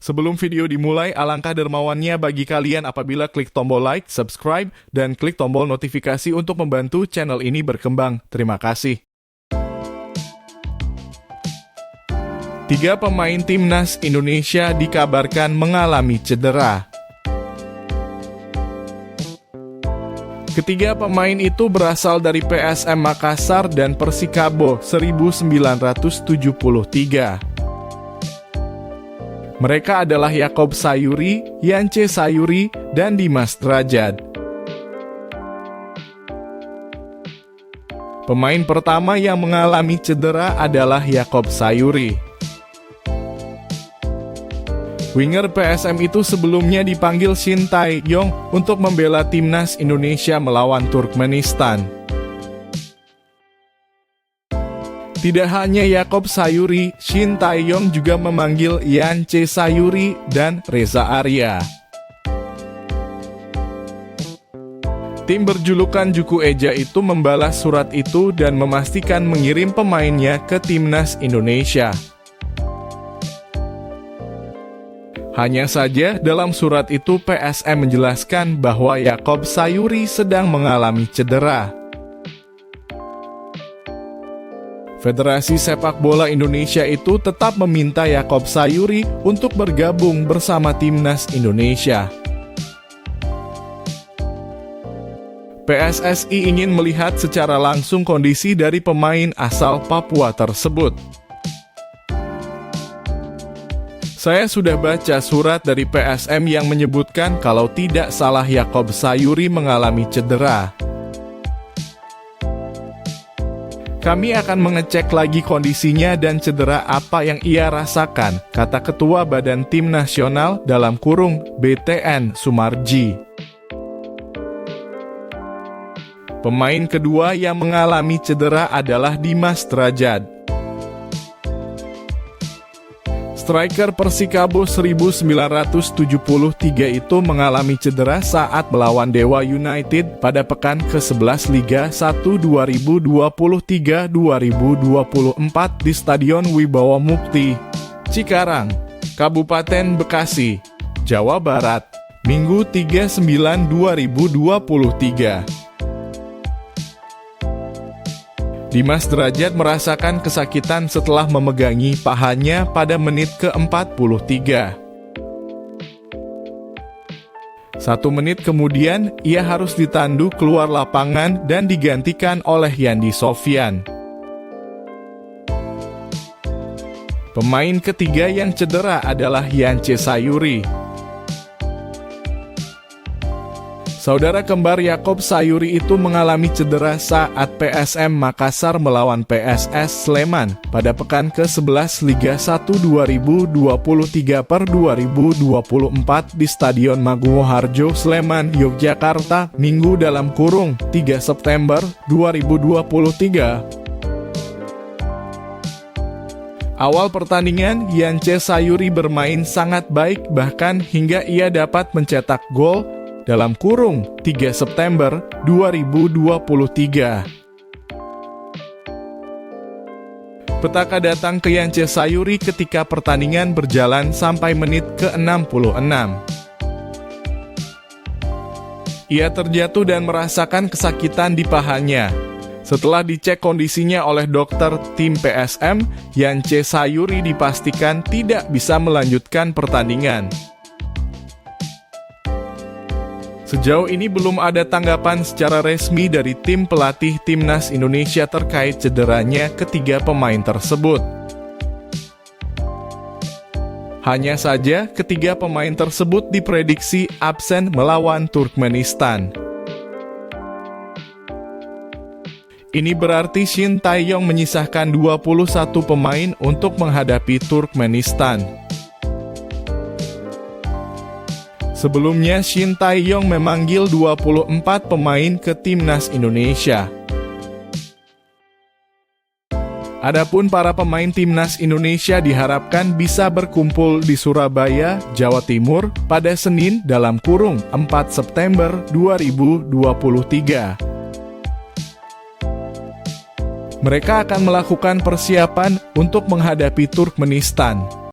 Sebelum video dimulai, alangkah dermawannya bagi kalian apabila klik tombol like, subscribe, dan klik tombol notifikasi untuk membantu channel ini berkembang. Terima kasih. 3 pemain timnas Indonesia dikabarkan mengalami cedera. Ketiga pemain itu berasal dari PSM Makassar dan Persikabo 1973. Mereka adalah Yaakob Sayuri, Yance Sayuri, dan Dimas Drajad. Pemain pertama yang mengalami cedera adalah Yaakob Sayuri. Winger PSM itu sebelumnya dipanggil Shin Tae-yong untuk membela timnas Indonesia melawan Turkmenistan. Tidak hanya Yaakob Sayuri, Shin Tae-yong juga memanggil Yance Sayuri dan Reza Arya. Tim berjulukan Juku Eja itu membalas surat itu dan memastikan mengirim pemainnya ke timnas Indonesia. Hanya saja dalam surat itu PSM menjelaskan bahwa Yaakob Sayuri sedang mengalami cedera. Federasi Sepak Bola Indonesia itu tetap meminta Yaakob Sayuri untuk bergabung bersama timnas Indonesia. PSSI ingin melihat secara langsung kondisi dari pemain asal Papua tersebut. Saya sudah baca surat dari PSM yang menyebutkan kalau tidak salah Yaakob Sayuri mengalami cedera. Kami akan mengecek lagi kondisinya dan cedera apa yang ia rasakan, kata Ketua Badan Tim Nasional (BTN) Sumarji. Pemain kedua yang mengalami cedera adalah Dimas Drajad. Striker Persikabo 1973 itu mengalami cedera saat melawan Dewa United pada pekan ke-11 Liga 1 2023-2024 di Stadion Wibawa Mukti, Cikarang, Kabupaten Bekasi, Jawa Barat, Minggu 3/9/2023. Dimas Drajad merasakan kesakitan setelah memegangi pahanya pada menit ke-43. 1 menit kemudian, ia harus ditandu keluar lapangan dan digantikan oleh Yandi Sofyan. Pemain ketiga yang cedera adalah Yance Sayuri. Saudara kembar Yaakob Sayuri itu mengalami cedera saat PSM Makassar melawan PSS Sleman pada pekan ke-11 Liga 1 2023/2024 di Stadion Mangunharjo, Sleman, Yogyakarta, Minggu (3 September 2023). Awal pertandingan, Yance Sayuri bermain sangat baik bahkan hingga ia dapat mencetak gol (3 September 2023). Petaka datang ke Yance Sayuri ketika pertandingan berjalan sampai menit ke-66. Ia terjatuh dan merasakan kesakitan di pahanya. Setelah dicek kondisinya oleh dokter tim PSM, Yance Sayuri dipastikan tidak bisa melanjutkan pertandingan. Sejauh ini belum ada tanggapan secara resmi dari tim pelatih timnas Indonesia terkait cederanya ketiga pemain tersebut. Hanya saja, ketiga pemain tersebut diprediksi absen melawan Turkmenistan. Ini berarti Shin Tae-yong menyisahkan 21 pemain untuk menghadapi Turkmenistan. Sebelumnya, Shin Tae-yong memanggil 24 pemain ke timnas Indonesia. Adapun para pemain timnas Indonesia diharapkan bisa berkumpul di Surabaya, Jawa Timur pada Senin (4 September 2023). Mereka akan melakukan persiapan untuk menghadapi Turkmenistan.